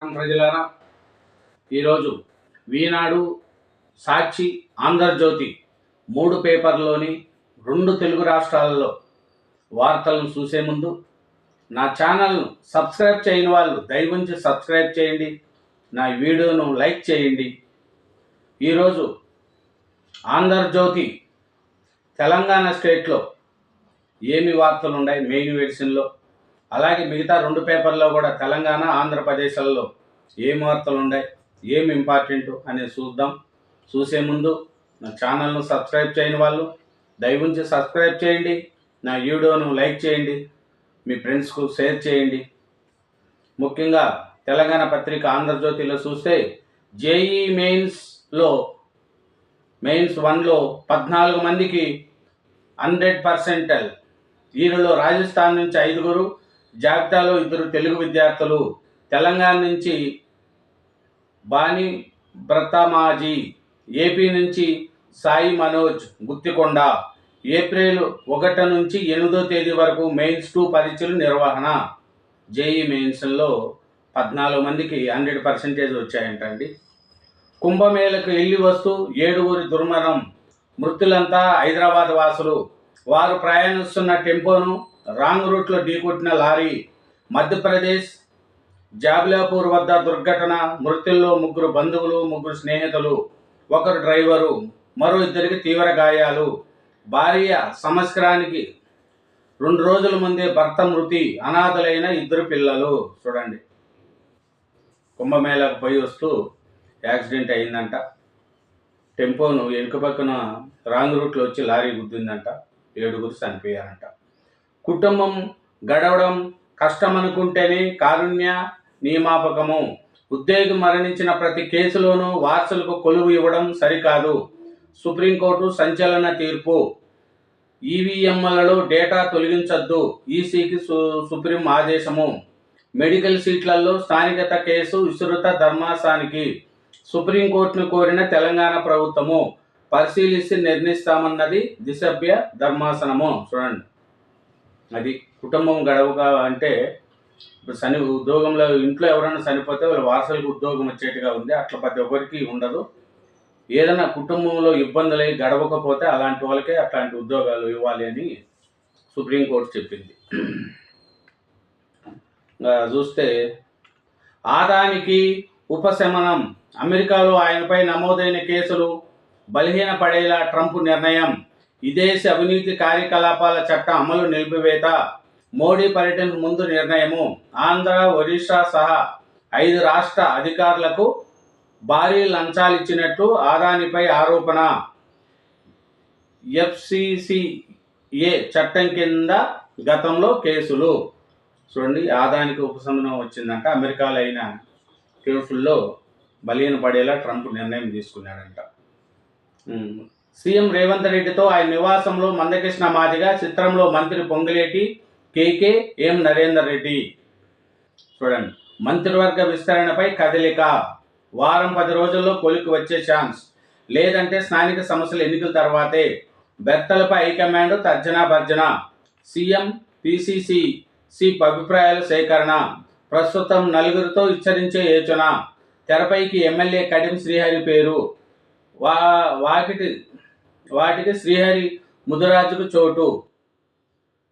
ప్రజలారా, ఈరోజు ఈనాడు, సాక్షి, ఆంధ్రజ్యోతి 3 పేపర్లోని 2 తెలుగు రాష్ట్రాలలో వార్తలను చూసే ముందు నా ఛానల్ను సబ్స్క్రైబ్ చేయని వాళ్ళు దయవుంచి సబ్స్క్రైబ్ చేయండి, నా వీడియోను లైక్ చేయండి. ఈరోజు ఆంధ్రజ్యోతి తెలంగాణ స్టేట్లో ఏమి వార్తలు ఉన్నాయి మెయిన్ ఎడిషన్లో, అలాగే మిగతా 2 పేపర్లో కూడా తెలంగాణ, ఆంధ్రప్రదేశ్లలో ఏం వార్తలు ఉన్నాయి, ఏమి ఇంపార్టెంట్ అనేది చూద్దాం. చూసే ముందు నా ఛానల్ను సబ్స్క్రైబ్ చేయని వాళ్ళు దయవుంచి సబ్స్క్రైబ్ చేయండి, నా వీడియోను లైక్ చేయండి, మీ ఫ్రెండ్స్కు షేర్ చేయండి. ముఖ్యంగా తెలంగాణ పత్రిక ఆంధ్రజ్యోతిలో చూస్తే జేఈ మెయిన్స్ 1లో 14 మందికి 100%. వీరిలో రాజస్థాన్ నుంచి 5, జాబితాలో 2 తెలుగు విద్యార్థులు, తెలంగాణ నుంచి బాని బ్రతమాజీ, ఏపీ నుంచి సాయి మనోజ్ గుత్తికొండ. ఏప్రిల్ 1 నుంచి 8వ తేదీ వరకు మెయిన్స్ 2 పరీక్షలు నిర్వహణ. జేఈ మెయిన్స్లో 14 మందికి 100% వచ్చాయంటండి. కుంభమేళకు వెళ్ళి వస్తూ 7 దుర్మరణం, మృతులంతా హైదరాబాద్ వాసులు. వారు ప్రయాణిస్తున్న టెంపోను రాంగ్ రూట్లో ఢీకొట్టిన లారీ. మధ్యప్రదేశ్ జాబ్లాపూర్ వద్ద దుర్ఘటన, మృతుల్లో 3 బంధువులు, 3 స్నేహితులు, 1 డ్రైవరు, మరో 2కి తీవ్ర గాయాలు. భార్య సంవత్సరానికి 2 రోజుల ముందే భర్త మృతి, అనాథలైన 2 పిల్లలు. చూడండి, కుంభమేళకు పోయి వస్తూ యాక్సిడెంట్ అయిందంట. టెంపోను వెనుక పక్కన రాంగ్ రూట్లో వచ్చి లారీ గుద్దిందంట. 7 చనిపోయారంట. కుటుంబం గడవడం కష్టమనుకుంటేనే కారుణ్య నియామకము. ఉద్యోగి మరణించిన ప్రతి కేసులోనూ వారసులకు కొలువు ఇవ్వడం సరికాదు. సుప్రీంకోర్టు సంచలన తీర్పు. ఈవీఎంలలో డేటా తొలగించొద్దు, ఈసీకి సుప్రీం ఆదేశము. మెడికల్ సీట్లలో స్థానికత కేసు విస్తృత ధర్మాసనానికి సుప్రీంకోర్టును కోరిన తెలంగాణ ప్రభుత్వము. పరిశీలిసి నిర్ణయిస్తామన్నది దిసభ్య ధర్మాసనము. చూడండి, అది కుటుంబం గడవగా అంటే ఉద్యోగంలో ఇంట్లో ఎవరైనా చనిపోతే వాళ్ళ వారసులకు ఉద్యోగం వచ్చేట్టుగా ఉంది. అట్లా ప్రతి ఒక్కరికి ఉండదు. ఏదైనా కుటుంబంలో ఇబ్బందులై గడవకపోతే అలాంటి వాళ్ళకే అట్లాంటి ఉద్యోగాలు ఇవ్వాలి అని సుప్రీంకోర్టు చెప్పింది. చూస్తే ఆదానికి ఉపశమనం. అమెరికాలో ఆయనపై నమోదైన కేసులు బలహీనపడేలా ట్రంప్ నిర్ణయం. విదేశీ అవినీతి కార్యకలాపాల చట్టం అమలు నిలిపివేత. మోడీ పర్యటనకు ముందు నిర్ణయము. ఆంధ్ర, ఒరిస్సా సహా 5 రాష్ట్ర అధికారులకు భారీ లంచాలిచ్చినట్లు ఆదానిపై ఆరోపణ. ఎఫ్సిసిఏ చట్టం కింద గతంలో కేసులు. చూడండి, ఆదానికి ఉపశమనం వచ్చిందంట. అమెరికాలో అయిన కేసుల్లో బలహీనపడేలా ట్రంప్ నిర్ణయం తీసుకున్నాడంట. సీఎం రేవంత్ రెడ్డితో ఆయన నివాసంలో మందకృష్ణ మాదిగ, చిత్రంలో మంత్రి పొంగులేటి, కేకే, ఎం నరేందర్ రెడ్డి. చూడండి, మంత్రివర్గ విస్తరణపై కదలిక. వారం 10 రోజుల్లో కొలికి వచ్చే ఛాన్స్, లేదంటే స్థానిక సంస్థల ఎన్నికల తర్వాతే. బెర్తలపై హైకమాండ్ తర్జనా భర్జన. సీఎం పిసిసి చీఫ్ అభిప్రాయాల సేకరణ. ప్రస్తుతం 4 హెచ్చరించే యోచన. తెరపైకి ఎమ్మెల్యే కడియం శ్రీహరి పేరు. వాటికి శ్రీహరి ముదిరాజుకు చోటు.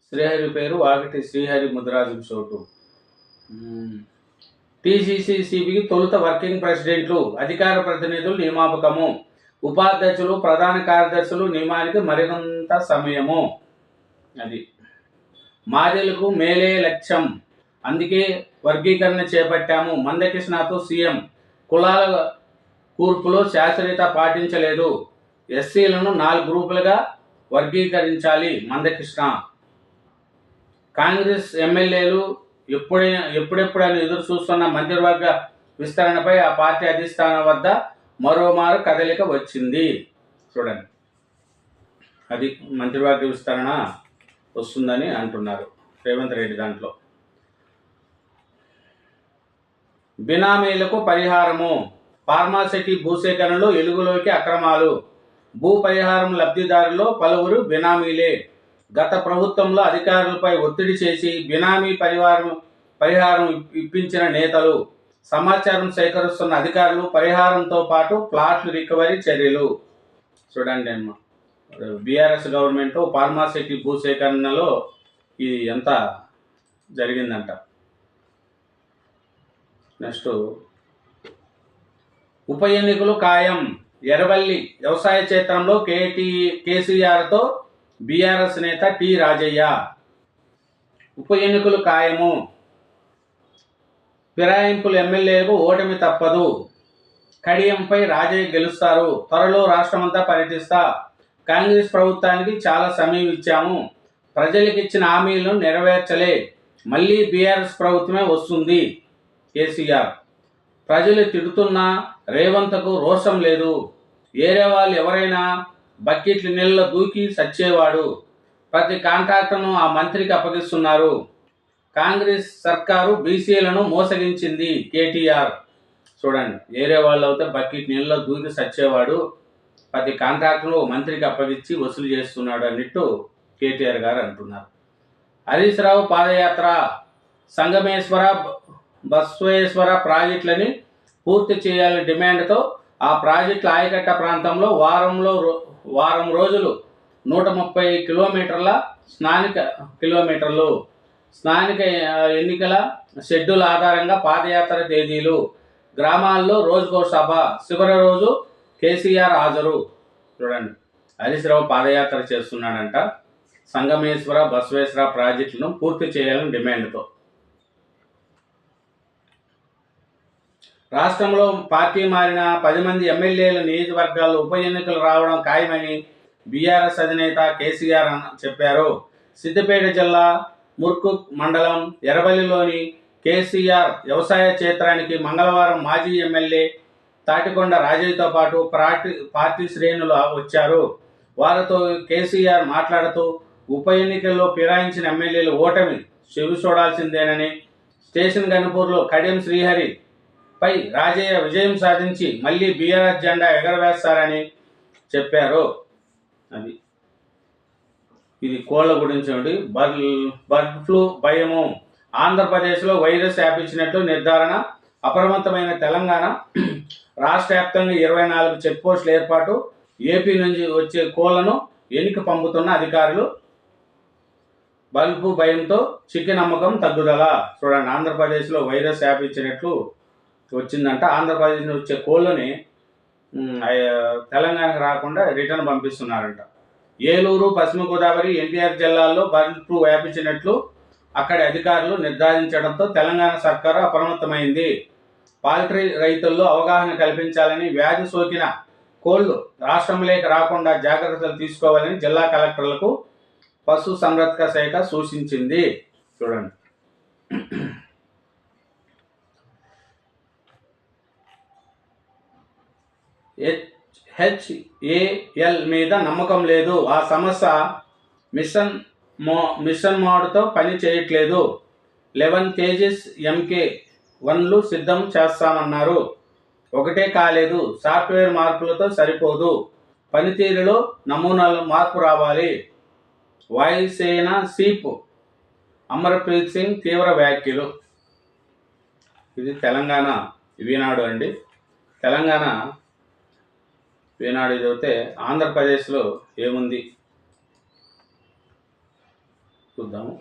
శ్రీహరి పేరు వాకిటి శ్రీహరి ముదిరాజుకు చోటు. టీసీసీబీకి తొలుత వర్కింగ్ ప్రెసిడెంట్లు, అధికార ప్రతినిధులు నియామకము. ఉపాధ్యక్షులు, ప్రధాన కార్యదర్శులు నియమానికి మరికొంత సమయము. అది మాదిలకు మేలే లక్ష్యం, అందుకే వర్గీకరణ చేపట్టాము. మందకృష్ణతో సీఎం. కులాల కూర్పులో శాస్త్రీయత పాటించలేదు. ఎస్సీలను 4 గ్రూపులుగా వర్గీకరించాలి మందకృష్ణ. కాంగ్రెస్ ఎమ్మెల్యేలు ఎప్పుడెప్పుడని ఎదురు చూస్తున్న మంత్రివర్గ విస్తరణపై ఆ పార్టీ అధిష్టానం వద్ద మరోమారు కదలిక వచ్చింది. చూడండి, అది మంత్రివర్గ విస్తరణ వస్తుందని అంటున్నారు రేవంత్ రెడ్డి. దాంట్లో బినామీలకు పరిహారము. ఫార్మాసిటీ భూసేకరణలో ఎలుగులోకి అక్రమాలు. భూ పరిహారం లబ్ధిదారుల్లో పలువురు బినామీలే. గత ప్రభుత్వంలో అధికారులపై ఒత్తిడి చేసి బినామీ పరిహారం ఇప్పించిన నేతలు. సమాచారం సేకరిస్తున్న అధికారులు పరిహారంతో పాటు ప్లాట్లు రికవరీ చర్యలు. చూడండి అమ్మా, బీఆర్ఎస్ గవర్నమెంట్ ఫార్మాసిటీ భూసేకరణలో ఇది ఎంత జరిగిందంట. నెక్స్ట్, ఉప ఎన్నికలు ఖాయం. ఎర్రవల్లి వ్యవసాయ క్షేత్రంలో కేసీఆర్తో బీఆర్ఎస్ నేత టి రాజయ్య. ఉప ఎన్నికలు ఖాయము. ఫిరాయింపులు ఎమ్మెల్యేలకు ఓటమి తప్పదు. కడియంపై రాజయ్య గెలుస్తారు. త్వరలో రాష్ట్రమంతా పర్యటిస్తా. కాంగ్రెస్ ప్రభుత్వానికి చాలా సమయం ఇచ్చాము. ప్రజలకు ఇచ్చిన హామీలను నెరవేర్చలే. మళ్ళీ బీఆర్ఎస్ ప్రభుత్వమే వస్తుంది. కేసీఆర్. ప్రజలు తిడుతున్నా రేవంత్కు రోషం లేదు. ఏరే వాళ్ళు ఎవరైనా బకెట్ల నీళ్ళలో దూకి చచ్చేవాడు. ప్రతి కాంట్రాక్టును ఆ మంత్రికి అప్పగిస్తున్నారు. కాంగ్రెస్ సర్కారు బీసీలను మోసగించింది. కేటీఆర్. చూడండి, ఏరే వాళ్ళు అయితే బకెట్ నీళ్ళలో దూకి చచ్చేవాడు, ప్రతి కాంట్రాక్టును మంత్రికి అప్పగించి వసూలు చేస్తున్నాడు అన్నట్టు కేటీఆర్ గారు అంటున్నారు. హరీష్ రావు పాదయాత్ర. సంగమేశ్వర బస్వేశ్వర ప్రాజెక్టులని పూర్తి చేయాలని డిమాండ్తో ఆ ప్రాజెక్టుల ఆయకట్ట ప్రాంతంలో వారం రోజులు 130 కిలోమీటర్లు స్థానిక ఎన్నికల షెడ్యూల్ ఆధారంగా పాదయాత్ర తేదీలు. గ్రామాల్లో రోజుకో సభ. చివరి రోజు కేసీఆర్ హాజరు. చూడండి, హరీష్ రావు పాదయాత్ర చేస్తున్నాడంట. సంగమేశ్వర బస్వేశ్వర ప్రాజెక్టులను పూర్తి చేయాలని డిమాండ్తో. రాష్ట్రంలో పార్టీ మారిన 10 మంది ఎమ్మెల్యేల నియోజకవర్గాల్లో ఉప ఎన్నికలు రావడం ఖాయమని బీఆర్ఎస్ అధినేత కేసీఆర్ చెప్పారు. సిద్దిపేట జిల్లా ముర్కుక్ మండలం ఎర్రవల్లిలోని కేసీఆర్ వ్యవసాయ క్షేత్రానికి మంగళవారం మాజీ ఎమ్మెల్యే తాటికొండ రాజయ్యతో పాటు పార్టీ శ్రేణులు వచ్చారు. వారితో కేసీఆర్ మాట్లాడుతూ ఉప ఎన్నికల్లో ఫిరాయించిన ఎమ్మెల్యేలు ఓటమి చెవి చూడాల్సిందేనని, స్టేషన్ గన్పూర్లో కడియం శ్రీహరి పై రాజయ్య విజయం సాధించి మళ్ళీ బీఆర్ఎస్ జెండా ఎగరవేస్తారని చెప్పారు. అది ఇది కోళ్ల గురించి. బర్డ్ ఫ్లూ భయము. ఆంధ్రప్రదేశ్లో వైరస్ వ్యాపించినట్లు నిర్ధారణ. అప్రమత్తమైన తెలంగాణ. రాష్ట్ర వ్యాప్తంగా 24 చెక్పోస్టుల ఏర్పాటు. ఏపీ నుంచి వచ్చే కోళ్లను ఎన్నిక పంపుతున్న అధికారులు. బర్డ్ ఫ్లూ భయంతో చికెన్ అమ్మకం తగ్గుదల. చూడండి, ఆంధ్రప్రదేశ్లో వైరస్ వ్యాపించినట్లు వచ్చిందంట. ఆంధ్రప్రదేశ్ నుంచి వచ్చే కోళ్ళని తెలంగాణకు రాకుండా రిటర్న్ పంపిస్తున్నారంట. ఏలూరు, పశ్చిమ గోదావరి, ఎన్టీఆర్ జిల్లాల్లో బర్డ్ ఫ్లూ వ్యాపించినట్లు అక్కడి అధికారులు నిర్ధారించడంతో తెలంగాణ సర్కారు అప్రమత్తమైంది. పౌల్ట్రీ రైతుల్లో అవగాహన కల్పించాలని, వ్యాధి సోకిన కోళ్లు రాష్ట్రంలోకి రాకుండా జాగ్రత్తలు తీసుకోవాలని జిల్లా కలెక్టర్లకు పశు సంవర్ధక శాఖ సూచించింది. చూడండి, హెచ్ఏఎల్ మీద నమ్మకం లేదు. ఆ సమస్య మిషన్ మోడ్తో పని చేయట్లేదు. 11 తేజస్ MK1లు సిద్ధం చేస్తామన్నారు. ఒకటే కాలేదు. సాఫ్ట్వేర్ మార్పులతో సరిపోదు. పనితీరులో నమూనాలు మార్పు రావాలి. వాయుసేన చీఫ్ అమర్ప్రీత్ సింగ్ తీవ్ర వ్యాఖ్యలు. ఇది తెలంగాణ ఈనాడు అండి. తెలంగాణ ఈనాడు చదివితే ఆంధ్రప్రదేశ్లో ఏముంది చూద్దాము.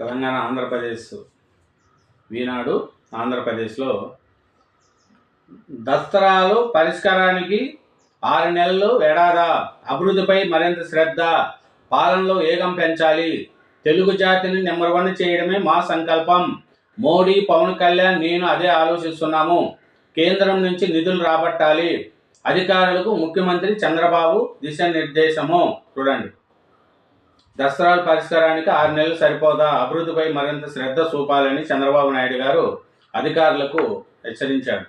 తెలంగాణ ఆంధ్రప్రదేశ్ ఈనాడు. ఆంధ్రప్రదేశ్లో దస్త్రాలు పరిష్కారానికి 6 నెలలు ఏడాదా. అభివృద్ధిపై మరింత శ్రద్ధ. పాలనలో వేగం పెంచాలి. తెలుగు జాతిని నెంబర్ 1 చేయడమే మా సంకల్పం. మోడీ, పవన్ కళ్యాణ్, నేను అదే ఆలోచిస్తున్నాము. కేంద్రం నుంచి నిధులు రాబట్టాలి. అధికారులకు ముఖ్యమంత్రి చంద్రబాబు దిశానిర్దేశము. చూడండి, దస్త్రాల పరిష్కారానికి 6 నెలలు సరిపోదా. అభివృద్ధిపై మరింత శ్రద్ధ చూపాలని చంద్రబాబు నాయుడు గారు అధికారులకు హెచ్చరించాడు.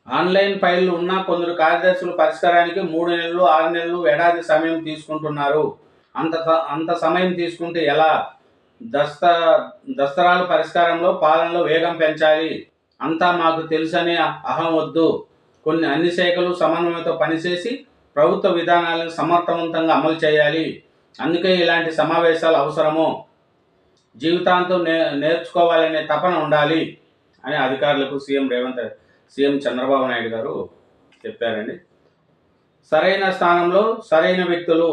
ఆన్లైన్ ఫైళ్లు ఉన్న కొందరు కార్యదర్శులు పరిష్కారానికి 3 నెలలు 6 నెలలు ఏడాది సమయం తీసుకుంటున్నారు. అంత సమయం తీసుకుంటే ఎలా? దస్తరాలు పరిష్కారంలో పాలనలో వేగం పెంచాలి. అంతా మాకు తెలుసనే అహం వద్దు. అన్ని శాఖలు సమన్వయంతో పనిచేసి ప్రభుత్వ విధానాలను సమర్థవంతంగా అమలు చేయాలి. అందుకే ఇలాంటి సమావేశాలు అవసరము. జీవితాంతం నేర్చుకోవాలనే తపన ఉండాలి అని అధికారులకు సీఎం చంద్రబాబు నాయుడు గారు చెప్పారండి. సరైన స్థానంలో సరైన వ్యక్తులు.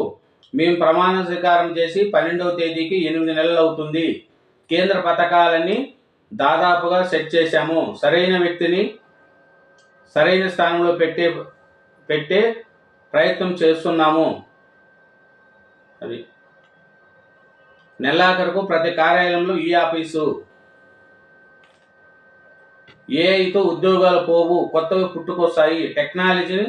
మేము ప్రమాణ స్వీకారం చేసి 12వ తేదీకి 8 నెలలు అవుతుంది. కేంద్ర పథకాలన్నీ దాదాపుగా సెట్ చేశాము. సరైన వ్యక్తిని సరైన స్థానంలో పెట్టే ప్రయత్నం చేస్తున్నాము. అది నెలాఖరుకు ప్రతి కార్యాలయంలో ఈ ఆఫీసు. ఏఐతో ఉద్యోగాలు పోవు, కొత్తవి పుట్టుకొస్తాయి. టెక్నాలజీని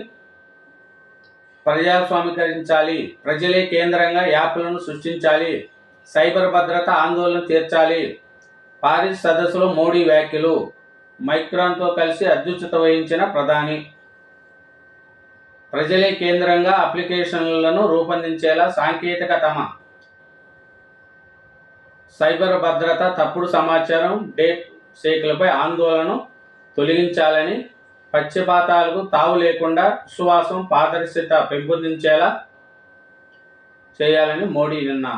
ప్రజాస్వామీకరించాలి. ప్రజలే కేంద్రంగా యాప్లను సృష్టించాలి. సైబర్ భద్రత ఆందోళన తీర్చాలి. పారిస్ సదస్సులో మోడీ వ్యాఖ్యలు. మైక్రాన్తో కలిసి అధ్యక్షత వహించిన ప్రధాని. ప్రజలే కేంద్రంగా అప్లికేషన్లను రూపొందించేలా సాంకేతిక సైబర్ భద్రత, తప్పుడు సమాచారం, డేట్ షేక్లపై ఆందోళనను తొలగించాలని, పక్షపాతాలకు తావు లేకుండా విశ్వాసం, పారదర్శకత పెంపొందించేలా చేయాలని మోడీ నిన్న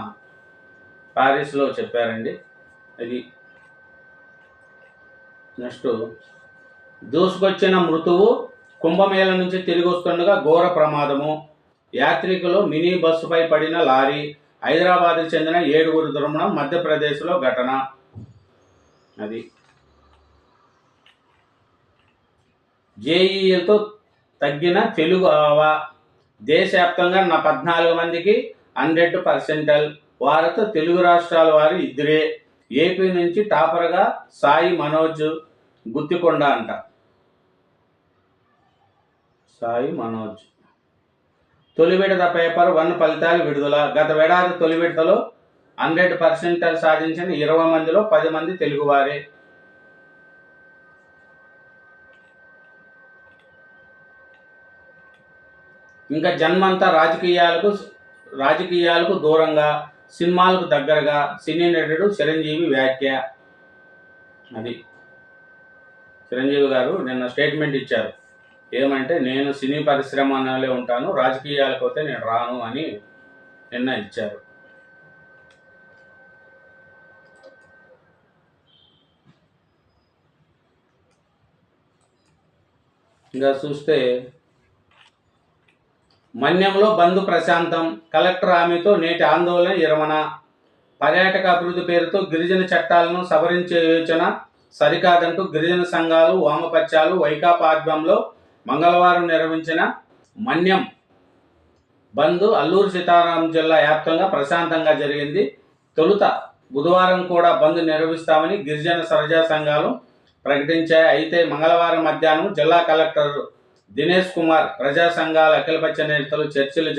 పారిస్లో చెప్పారండి. ఇది నెక్స్ట్, దూసుకొచ్చిన మృతువు. కుంభమేళ నుంచి తిరిగి వస్తుండగా ఘోర ప్రమాదము. యాత్రికులు మినీ బస్సుపై పడిన లారీ. హైదరాబాద్కు చెందిన 7గురు దుర్మరణం. మధ్యప్రదేశ్లో ఘటన. అది జేఈలతో తగ్గిన తెలుగు ఆవా. దేశవ్యాప్తంగా 14 మందికి 100%. వారితో తెలుగు రాష్ట్రాల వారు 2. ఏపీ నుంచి టాపర్గా సాయి మనోజ్ గుత్తికొండ అంట. సాయి మనోజ్. తొలి విడత పేపర్ 1 ఫలితాలు విడుదల. గత ఏడాది తొలి విడతలో 100% సాధించిన 20 మందిలో 10 మంది తెలుగువారే. ఇంకా జన్మంతా రాజకీయాలకు దూరంగా, సినిమాలకు దగ్గరగా. సినీ నటుడు చిరంజీవి వ్యాఖ్య. అది చిరంజీవి గారు నిన్న స్టేట్మెంట్ ఇచ్చారు. ఏమంటే, నేను సినీ పరిశ్రమలో ఉంటాను, రాజకీయాలకు పోతే నేను రాను అని నిన్న ఇచ్చారు. ఇంకా చూస్తే, మన్యంలో బంద్ ప్రశాంతం. కలెక్టర్ హామీతో నేటి ఆందోళన విరమణ. పర్యాటక అభివృద్ధి పేరుతో గిరిజన చట్టాలను సవరించే యోచన సరికాదంటూ గిరిజన సంఘాలు, వామపక్షాలు వైకాపా ఆధ్వర్యంలో మంగళవారం నిర్వహించిన మన్యం బంద్ అల్లూరు సీతారాం జిల్లా వ్యాప్తంగా ప్రశాంతంగా జరిగింది. తొలుత బుధవారం కూడా బంద్ నిర్వహిస్తామని గిరిజన ప్రజా సంఘాలు ప్రకటించాయి. అయితే మంగళవారం మధ్యాహ్నం జిల్లా కలెక్టర్ దినేష్ కుమార్ ప్రజా సంఘాల అఖిలపక్ష నేతలు చర్చలు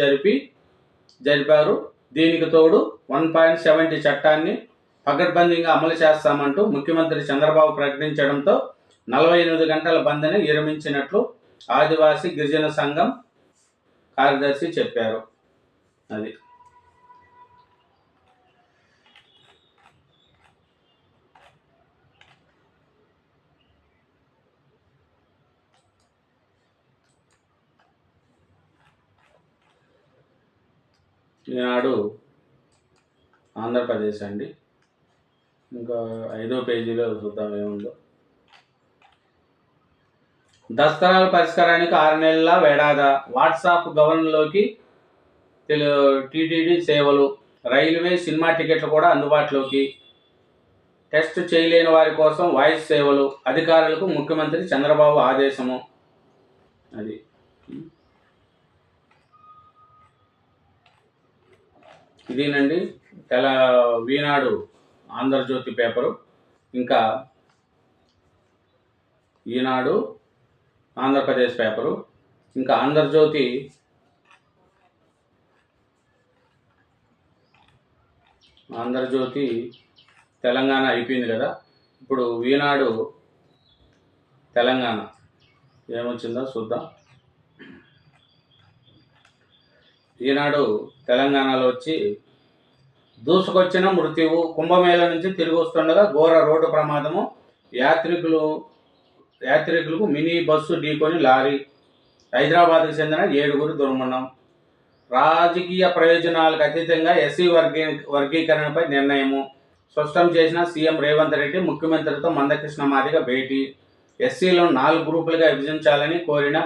జరిపారు. దీనికి తోడు 1.70 చట్టాన్ని పకడ్బందీగా అమలు చేస్తామంటూ ముఖ్యమంత్రి చంద్రబాబు ప్రకటించడంతో 48 గంటల బంద్ని విరమించినట్లు ఆదివాసీ గిరిజన సంఘం కార్యదర్శి చెప్పారు. అది ఈనాడు ఆంధ్రప్రదేశ్ అండి. ఇంకా 5వ పేజీలో చూద్దాం ఏముందో. దస్తరాల పరిష్కారానికి 6 నెలల వేడాద. వాట్సాప్ గవర్నర్లోకి టీటీడీ సేవలు. రైల్వే సినిమా టికెట్లు కూడా అందుబాటులోకి. టెస్ట్ చేయలేని వారి కోసం వాయిస్ సేవలు. అధికారులకు ముఖ్యమంత్రి చంద్రబాబు ఆదేశము. అది ఇదేనండి ఈనాడు ఆంధ్రజ్యోతి పేపరు. ఇంకా ఈనాడు ఆంధ్రప్రదేశ్ పేపరు. ఇంకా ఆంధ్రజ్యోతి తెలంగాణ అయిపోయింది కదా. ఇప్పుడు ఈనాడు తెలంగాణ. ఏమొచ్చిందో చూద్దాం. ఈనాడు తెలంగాణలో వచ్చి దూసుకొచ్చిన మృత్యువు, కుంభమేళ నుంచి తిరిగి వస్తుండగా ఘోర రోడ్డు ప్రమాదము, యాత్రికులకు మినీ బస్సు ఢీకొని లారీ, హైదరాబాద్కు చెందిన 7గురు దుర్మరణం. రాజకీయ ప్రయోజనాలకు అతీతంగా ఎస్సీ వర్గీకరణపై నిర్ణయము స్పష్టం చేసిన సీఎం రేవంత్ రెడ్డి. ముఖ్యమంత్రితో మందకృష్ణ మాదిగ భేటీ. ఎస్సీలను 4 గ్రూపులుగా విభజించాలని కోరిన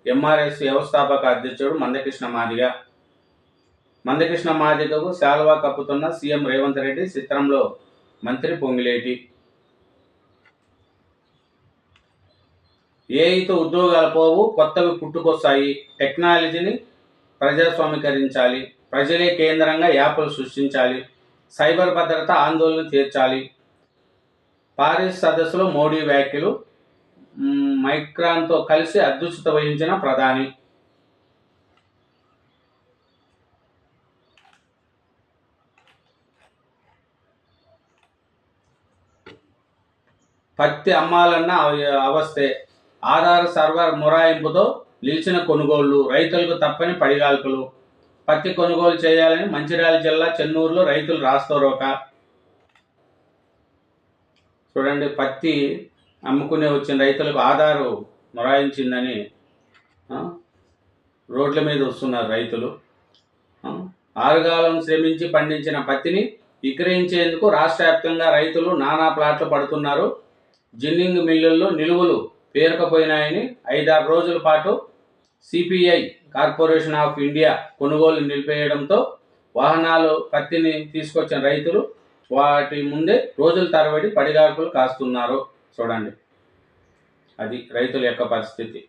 ఎంఆర్ఎస్ వ్యవస్థాపక అధ్యక్షుడు మందకృష్ణ మాదిగకు శాల్వా కప్పుతున్న సీఎం రేవంత్ రెడ్డి. చిత్రంలో మంత్రి పొంగిలేటి. ఏఐతో ఉద్యోగాలు పోవు, కొత్తవి పుట్టుకొస్తాయి. టెక్నాలజీని ప్రజాస్వామీకరించాలి. ప్రజలే కేంద్రంగా యాప్లు సృష్టించాలి. సైబర్ భద్రత ఆందోళన తీర్చాలి. పారిస్ సదస్సులో మోడీ వ్యాఖ్యలు. మైక్రాన్తో కలిసి అధ్యక్షత వహించిన ప్రధాని. పత్తి అమ్మాలన్న అవస్థే. ఆధార్ సర్వర్ మొరాయింపుతో నిలిచిన కొనుగోళ్లు. రైతులకు తప్పని పడిగాల్పులు. పత్తి కొనుగోలు చేయాలని మంచిర్యాల జిల్లా చెన్నూరులో రైతులు రాస్తారోక. చూడండి, పత్తి అమ్ముకునే వచ్చిన రైతులకు ఆధారు మొరాయించిందని రోడ్ల మీద వస్తున్నారు రైతులు. ఆరుగాలం శ్రమించి పండించిన పత్తిని విక్రయించేందుకు రాష్ట్ర వ్యాప్తంగా రైతులు నానా ప్లాట్లు పడుతున్నారు. జిన్నింగ్ మిల్లుల్లో నిలువలు పేరుకపోయినాయని 5-6 రోజుల పాటు సిపిఐ కార్పొరేషన్ ఆఫ్ ఇండియా కొనుగోలు నిలిపేయడంతో వాహనాలు పత్తిని తీసుకొచ్చిన రైతులు వాటి ముందే రోజుల తరబడి పడిగార్పులు కాస్తున్నారు. చూడండి, అది రైతుల యొక్క పరిస్థితి.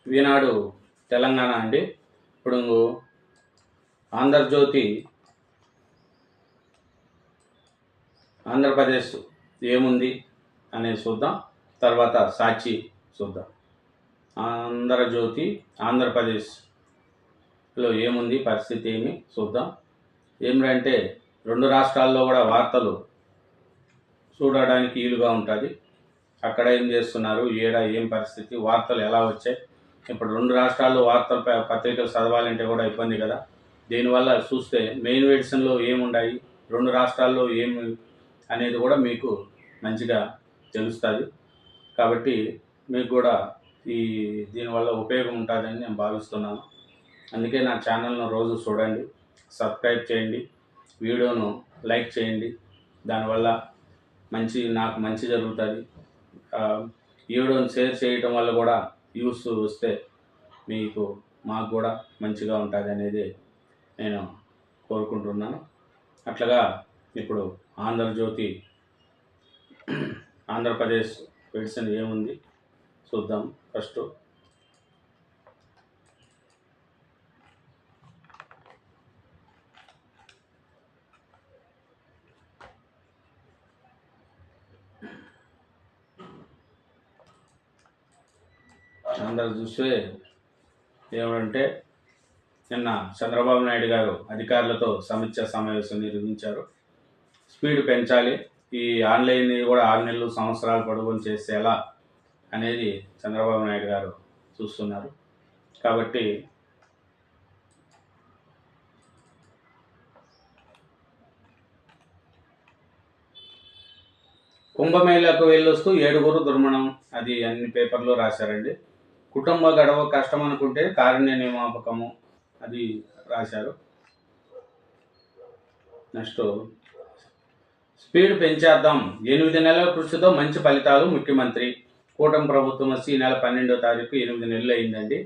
ఈనాడు తెలంగాణ అండి. ఇప్పుడు ఆంధ్రజ్యోతి ఆంధ్రప్రదేశ్ ఏముంది అనేది చూద్దాం. తర్వాత సాక్షి చూద్దాం. ఆంధ్రజ్యోతి ఆంధ్రప్రదేశ్లో ఏముంది, పరిస్థితి ఏమి చూద్దాం. ఏమిటంటే 2 రాష్ట్రాల్లో కూడా వార్తలు చూడడానికి వీలుగా ఉంటుంది. అక్కడ ఏం చేస్తున్నారు, ఏం పరిస్థితి, వార్తలు ఎలా వచ్చాయి. ఇప్పుడు 2 రాష్ట్రాల్లో వార్తల పత్రికలు చదవాలంటే కూడా ఇబ్బంది కదా. దీనివల్ల చూస్తే మెయిన్ ఎడిషన్లో ఏముండాయి, 2 రాష్ట్రాల్లో ఏమి అనేది కూడా మీకు మంచిగా తెలుస్తుంది. కాబట్టి మీకు కూడా దీనివల్ల ఉపయోగం ఉంటుందని నేను భావిస్తున్నాను. అందుకే నా ఛానల్ను రోజు చూడండి, సబ్స్క్రైబ్ చేయండి, వీడియోను లైక్ చేయండి. దానివల్ల నాకు మంచి జరుగుతుంది. వీడియోను షేర్ చేయటం వల్ల కూడా వ్యూస్ వస్తే మాకు కూడా మంచిగా ఉంటుంది అనేది నేను కోరుకుంటున్నాను. అట్లాగా ఇప్పుడు ఆంధ్రజ్యోతి ఆంధ్రప్రదేశ్ ఎడిషన్ ఏముంది చూద్దాం. ఫస్ట్ చూస్తే ఏమంటే, నిన్న చంద్రబాబు నాయుడు గారు అధికారులతో సమీక్ష సమావేశం నిర్వహించారు. స్పీడ్ పెంచాలి, ఈ ఆన్లైన్ కూడా 6 నెలలు సంవత్సరాలు పొడుగుని చేసేలా అనేది చంద్రబాబు నాయుడు గారు చూస్తున్నారు. కాబట్టి కుంభమేళకు వెళ్ళొస్తూ 7గురు దుర్మరణం, అది అన్ని పేపర్లో రాశారండి. కుటుంబ గడవ కష్టం అనుకుంటే కారుణ్య నియామకము, అది రాశారు. నెక్స్ట్ స్పీడ్ పెంచేద్దాం, 8 నెలల కృషితో మంచి ఫలితాలు. ముఖ్యమంత్రి. కూటమి ప్రభుత్వం వచ్చి ఈ నెల 12వ తారీఖు 8 నెలలు అయిందండి.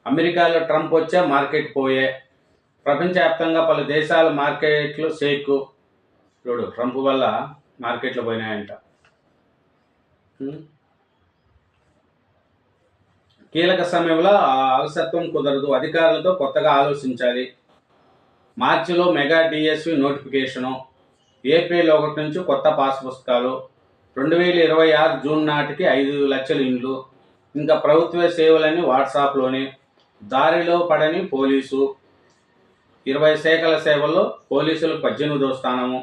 అమెరికాలో ట్రంప్ వచ్చే మార్కెట్ పోయే. ప్రపంచవ్యాప్తంగా పలు దేశాల మార్కెట్లు షేక్. చూడు, ట్రంప్ వల్ల మార్కెట్లు పోయినాయంట. కీలక సమయంలో అలసత్వం కుదరదు, అధికారులతో కొత్తగా ఆలోచించాలి. మార్చిలో మెగా డిఎస్వి నోటిఫికేషను. ఏప్రిల్ 1 నుంచి కొత్త పాస్ పుస్తకాలు. 2026 జూన్ నాటికి 5 లక్షల ఇండ్లు. ఇంకా ప్రభుత్వ సేవలన్నీ వాట్సాప్లోనే. దారిలో పడని పోలీసు. 20 శాఖల సేవల్లో పోలీసులు 18వ స్థానము,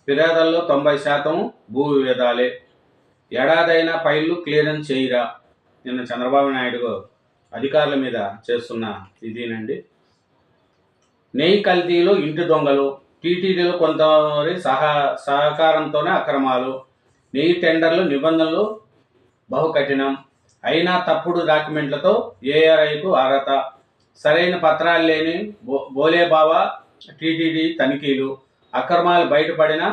ఫిర్యాదుల్లో 90% భూ వివాదాలే. ఏడాదైనా ఫైళ్లు క్లియరెన్స్ చేయరా. నిన్న చంద్రబాబు నాయుడు అధికారుల మీద చేస్తున్న ఇదేనండి. నెయ్యి కల్తీలు, ఇంటి దొంగలు, టీటీడీలో కొంతమంది సహకారంతోనే అక్రమాలు, నెయ్యి టెండర్లు నిబంధనలు బహు కఠినం, అయినా తప్పుడు డాక్యుమెంట్లతో ఏఆర్ఐకు అర్హత, సరైన పత్రాలు లేని బోలేబావా టీటీడీ తనిఖీలు, అక్రమాలు బయటపడిన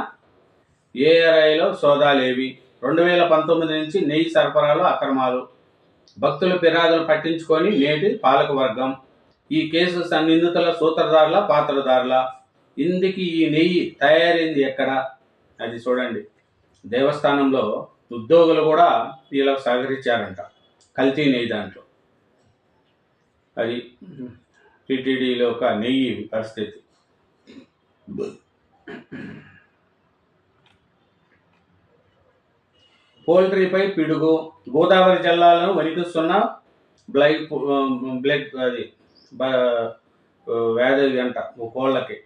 ఏఆర్ఐలో సోదాలేవి, 2019 నుంచి నెయ్యి సరఫరాలో అక్రమాలు, భక్తుల ఫిర్యాదులు పట్టించుకొని నేటి పాలకవర్గం, ఈ కేసు నిందితుల సూత్రధారుల పాత్రధారుల, ఇందుకు ఈ నెయ్యి తయారైంది ఎక్కడ? అది చూడండి. దేవస్థానంలో ఉద్యోగులు కూడా వీళ్ళకు సహకరించారంట కల్తీ నెయ్యి దాంట్లో. అది టీటీడీలో ఒక నెయ్యి పరిస్థితి. పోల్ట్రీపై పిడుగు, గోదావరి జిల్లాలను వణికిస్తున్న బ్లడ్ వ్యాధి అంట కోళ్ళకి.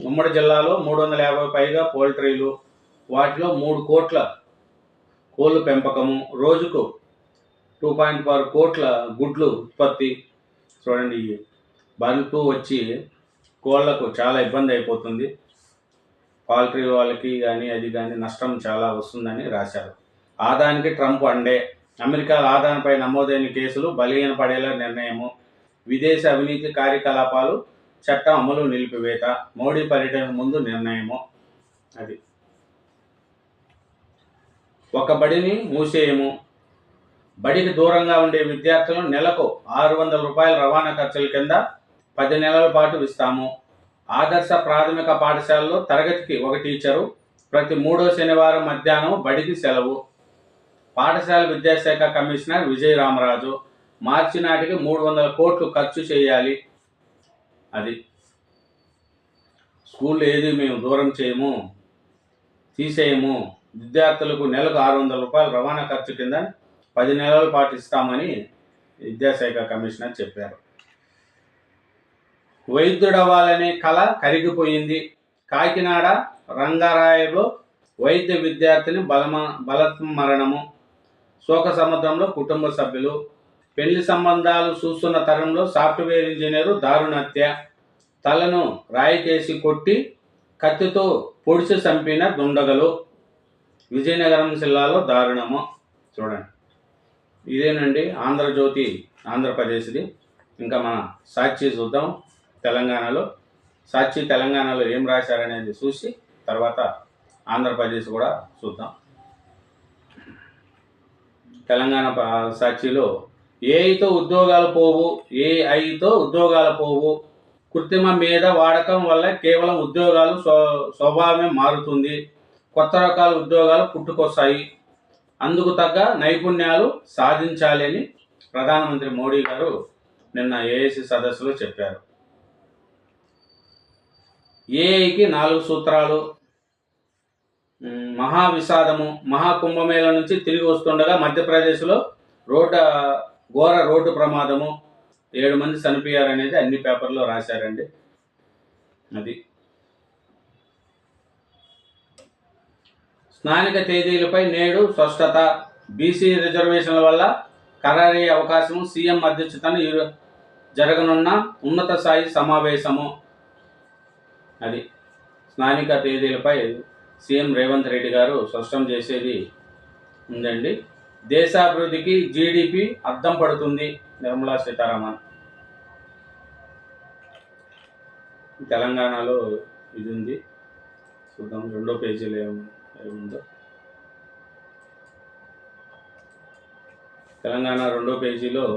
ఉమ్మడి జిల్లాలో 350 పైగా పోల్ట్రీలు, వాటిలో 3 కోట్ల కోళ్ళు పెంపకము, రోజుకు 2.4 కోట్ల గుడ్లు ఉత్పత్తి. చూడండి, బల్బు వచ్చి కోళ్లకు చాలా ఇబ్బంది అయిపోతుంది. పౌల్ట్రీ వాళ్ళకి కానీ అది కానీ నష్టం చాలా వస్తుందని రాశారు. ఆదానికి ట్రంప్ అండే, అమెరికా ఆదానిపై నమోదైన కేసులు బలహీన పడేలా నిర్ణయము, విదేశీ అవినీతి కార్యకలాపాలు చట్టం అమలు నిలిపివేత, మోడీ పర్యటన ముందు నిర్ణయము. అది ఒక బడిని మూసేయము, బడికి దూరంగా ఉండే విద్యార్థులను నెలకు 600 రూపాయల రవాణా ఖర్చుల కింద 10 నెలల పాటు ఇస్తాము. ఆదర్శ ప్రాథమిక పాఠశాలలో తరగతికి 1 టీచరు, ప్రతి 3వ శనివారం మధ్యాహ్నం బడికి సెలవు. పాఠశాల విద్యాశాఖ కమిషనర్ విజయ రామరాజు, మార్చి నాటికి 300 కోట్లు ఖర్చు చేయాలి. అది స్కూల్ ఏది మేము దూరం చేయము, తీసేయము, విద్యార్థులకు నెలకు 600 రూపాయల రవాణా ఖర్చు కింద 10 నెలల పాటు ఇస్తామని విద్యాశాఖ కమిషనర్ చెప్పారు. వైద్యుడవ్వాలనే కళ కరిగిపోయింది. కాకినాడ రంగారాయలో వైద్య విద్యార్థిని బలత్మరణము, శోక సముద్రంలో కుటుంబ సభ్యులు, పెళ్లి సంబంధాలు చూస్తున్న తరంలో సాఫ్ట్వేర్ ఇంజనీరు దారుణ హత్య, తలను రాయికేసి కొట్టి కత్తితో పొడిచి చంపిన దుండగలు, విజయనగరం జిల్లాలో దారుణము. చూడండి, ఇదేనండి ఆంధ్రజ్యోతి ఆంధ్రప్రదేశ్ది. ఇంకా మన సాక్షి చూద్దాం. సాక్షి తెలంగాణలో ఏం రాశారనేది చూసి తర్వాత ఆంధ్రప్రదేశ్ కూడా చూద్దాం. తెలంగాణ సాక్షిలో ఏఐతో ఉద్యోగాలు పోవు, కృత్రిమ మీద వాడకం వల్ల కేవలం ఉద్యోగాలు స్వభావమే మారుతుంది, కొత్త రకాల ఉద్యోగాలు పుట్టుకొస్తాయి, అందుకు తగ్గ నైపుణ్యాలు సాధించాలి అని ప్రధానమంత్రి మోడీ గారు నిన్న ఏఐసి సదస్సులో చెప్పారు. ఏఐకి 4 సూత్రాలు. మహావిషాదము, మహాకుంభమేళ నుంచి తిరిగి వస్తుండగా మధ్యప్రదేశ్లో ఘోర రోడ్డు ప్రమాదము, 7 మంది చనిపోయారనేది అన్ని పేపర్లో రాశారండి. అది స్థానిక తేదీలపై నేడు స్పష్టత, బీసీ రిజర్వేషన్ల వల్ల ఖరారయ్యే అవకాశం, సీఎం అధ్యక్షతన జరగనున్న ఉన్నత స్థాయి సమావేశము. అది స్థానిక తేదీలపై సీఎం రేవంత్ రెడ్డి గారు స్పష్టం చేసేది ఉందండి. దేశాభివృద్ధికి జీడిపి అద్దం పడుతుంది, నిర్మలా సీతారామన్. తెలంగాణలో ఇది ఉంది, చూద్దాం 2వ పేజీలో ఏముందో. తెలంగాణ 2వ పేజీలో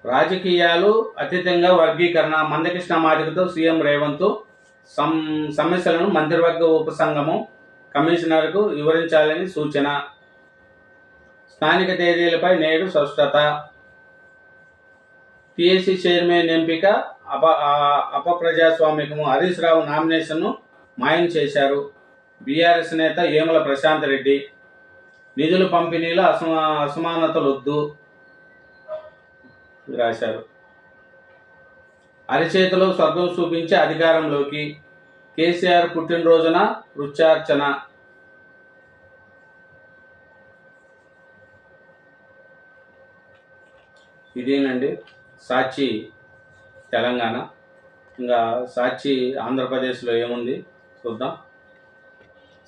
రాజకీయాలు అతీతంగా వర్గీకరణ, మందకృష్ణ మాదిగతో సీఎం రేవంత్ సమస్యలను మంత్రివర్గ ఉపసంఘము కమిషనర్కు వివరించాలని సూచన. స్థానిక తేదీలపై నేడు స్పష్టత. పిఎస్సి చైర్మన్ ఎంపిక అపప్రజాస్వామికము, హరీష్ రావు నామినేషన్ను మాయం చేశారు. బీఆర్ఎస్ నేత ఏమల ప్రశాంత్ రెడ్డి నిధుల పంపిణీలో అసమానతలొద్దు రాశారు. అరిచేతిలో స్వర్గం చూపించి అధికారంలోకి కేసీఆర్ పుట్టినరోజున రుచార్చన. ఇదేనండి సాక్షి తెలంగాణ. ఇంకా సాక్షి ఆంధ్రప్రదేశ్లో ఏముంది చూద్దాం.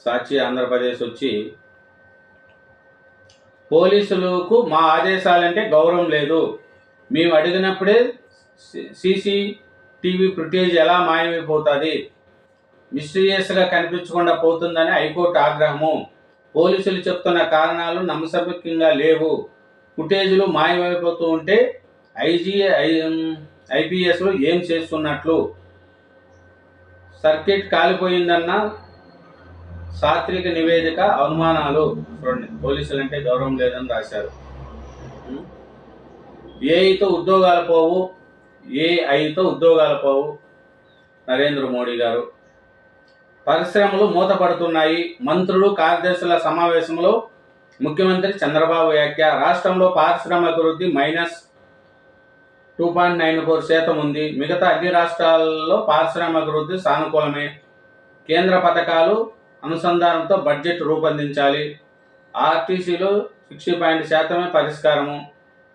సాక్షి ఆంధ్రప్రదేశ్ వచ్చి, పోలీసులకు మా ఆదేశాలంటే గౌరవం లేదు, మేము అడిగినప్పుడే సీసీటీవీ ఫుటేజ్ ఎలా మాయమైపోతుంది, మిస్టీరియస్గా కనిపించకుండా పోతుందని హైకోర్టు ఆగ్రహము, పోలీసులు చెప్తున్న కారణాలు నమ్మశక్యంగా లేవు, ఫుటేజ్లు మాయమైపోతూ ఉంటే ఐపీఎస్లు ఏం చేస్తున్నట్లు, సర్క్యూట్ కాలిపోయిందన్న సాత్విక నివేదిక అనుమానాలు. చూడండి, పోలీసులు అంటే గౌరవం లేదని రాశారు. ఏఐతో ఉద్యోగాలు పోవు, ఏఐతో ఉద్యోగాలు పోవు నరేంద్ర మోడీ గారు. పరిశ్రమలు మూతపడుతున్నాయి, మంత్రులు కార్యదర్శుల సమావేశంలో ముఖ్యమంత్రి చంద్రబాబు వ్యాఖ్య. రాష్ట్రంలో పారిశ్రామికాభివృద్ధి -2.94% ఉంది. మిగతా అన్ని రాష్ట్రాల్లో పారిశ్రామికాభివృద్ధి సానుకూలమే. కేంద్ర పథకాలు అనుసంధానంతో బడ్జెట్ రూపొందించాలి. ఆర్టీసీలో 60% పరిష్కారము.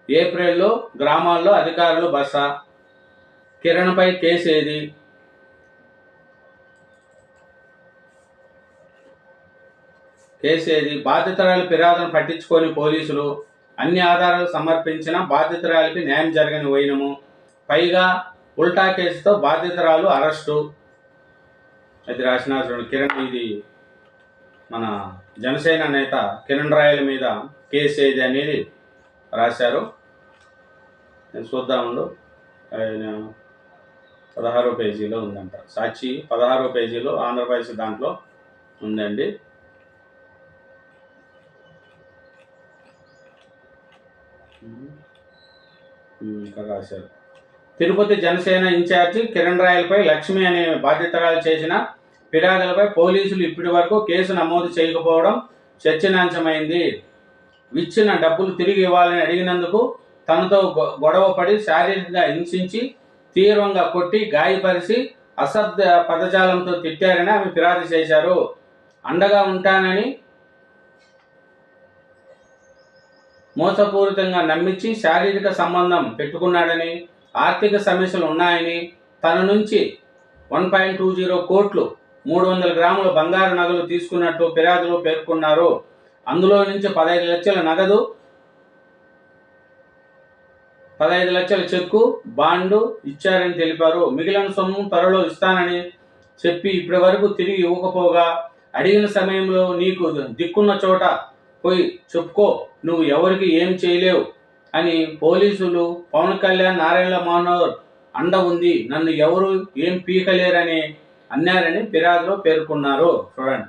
ఏప్రిల్లో గ్రామాల్లో అధికారులు బస. కిరణ్పై కేసు ఏది? బాధితురాలి ఫిర్యాదును పట్టించుకొని పోలీసులు అన్ని ఆధారాలు సమర్పించిన బాధితురాలికి న్యాయం జరగని వైనము. పైగా ఉల్టా కేసుతో బాధితురాలు అరెస్టు. అది రాసిన కిరణ్, ఇది మన జనసేన నేత కిరణ్ రాయల మీద కేసు ఏది అనేది రాశారు. చూద్దాము. ఆయన 16వ పేజీలో ఉందంట. సాక్షి 16వ పేజీలో ఆంధ్రప్రదేశ్ దాంట్లో ఉందండి. ఇంకా రాశారు. తిరుపతి జనసేన ఇన్ఛార్జి కిరణ్ రాయలపై లక్ష్మి అనే బాధితురాలు చేసిన ఫిర్యాదులపై పోలీసులు ఇప్పటి వరకు కేసు నమోదు చేయకపోవడం చర్చనీయాంశమైంది. ఇచ్చిన డబ్బులు తిరిగి ఇవ్వాలని అడిగినందుకు తనతో గొడవ పడి శారీరకంగా హింసించి తీవ్రంగా కొట్టి గాయపరిచి అసభ్య పదజాలంతో తిట్టారని ఆమె ఫిర్యాదు చేశారు. అండగా ఉంటానని మోసపూరితంగా నమ్మించి శారీరక సంబంధం పెట్టుకున్నాడని, ఆర్థిక సమస్యలు ఉన్నాయని, తన నుంచి 1.20 కోట్లు 300 గ్రాముల బంగారు నగలు తీసుకున్నట్టు ఫిర్యాదులో పేర్కొన్నారు. అందులో నుంచి 15 లక్షల నగదు, 15 లక్షల చెక్కు, బాండు ఇచ్చారని తెలిపారు. మిగిలిన సొమ్ము త్వరలో ఇస్తానని చెప్పి ఇప్పటి వరకు తిరిగి ఇవ్వకపోగా, అడిగిన సమయంలో నీకు దిక్కున్న చోట పోయి చెప్పుకో, నువ్వు ఎవరికి ఏం చేయలేవు అని పోలీసులు పవన్ కళ్యాణ్, నారాయణ మనోహర్ అండ ఉంది, నన్ను ఎవరు ఏం పీకలేరని అన్నారని ఫిర్యాదులో పేర్కొన్నారు. చూడండి,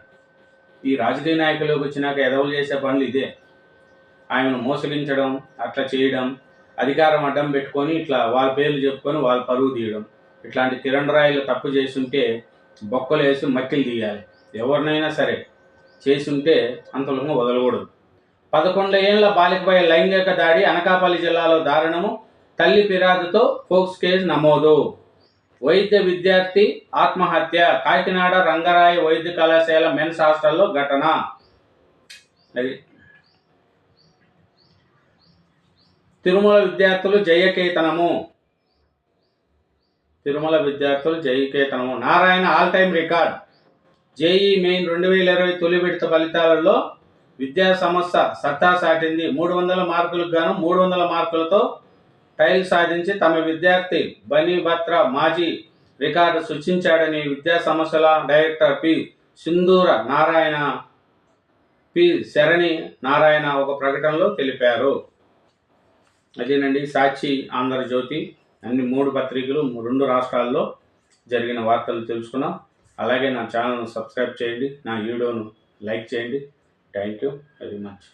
ఈ రాజకీయ నాయకులకు వచ్చినాక ఎదవలు చేసే పనులు ఇదే. ఆయనను మోసగించడం, అట్లా చేయడం, అధికారం అడ్డం పెట్టుకొని ఇట్లా వాళ్ళ పేర్లు చెప్పుకొని వాళ్ళ పరువు తీయడం. ఇట్లాంటి కిరణ్ రాయలు తప్పు చేస్తుంటే బొక్కలు వేసి మట్టిలు తీయాలి. ఎవరినైనా సరే చేసుంటే అంతలోగా వదలకూడదు. 11 ఏళ్ల బాలికపై లైంగిక దాడి, అనకాపల్లి జిల్లాలో దారుణము, తల్లి ఫిర్యాదుతో ఫోక్స్ కేసు నమోదు. వైద్య విద్యార్థి ఆత్మహత్య, కాకినాడ రంగరాయ వైద్య కళాశాల మెన్స్ హాస్టల్లో ఘటన. అది తిరుమల విద్యార్థులు జయకేతనము. Narayana all time record. JEE main 2020 తొలి విడత ఫలితాలలో విద్యా సంస్థ సత్తా చాటింది. 300 మార్కులకు గాను 300 మార్కులతో టైల్ సాధించి తమ విద్యార్థి బనీ బత్రా మాజీ రికార్డు సృష్టించాడని విద్యా సంస్థల డైరెక్టర్ పి శరణి నారాయణ ఒక ప్రకటనలో తెలిపారు. అదేనండి సాక్షి, ఆంధ్రజ్యోతి అన్ని 3 పత్రికలు 2 రాష్ట్రాల్లో జరిగిన వార్తలు తెలుసుకున్నాం. అలాగే నా ఛానల్ను సబ్స్క్రైబ్ చేయండి, నా వీడియోను లైక్ చేయండి. Thank you very much.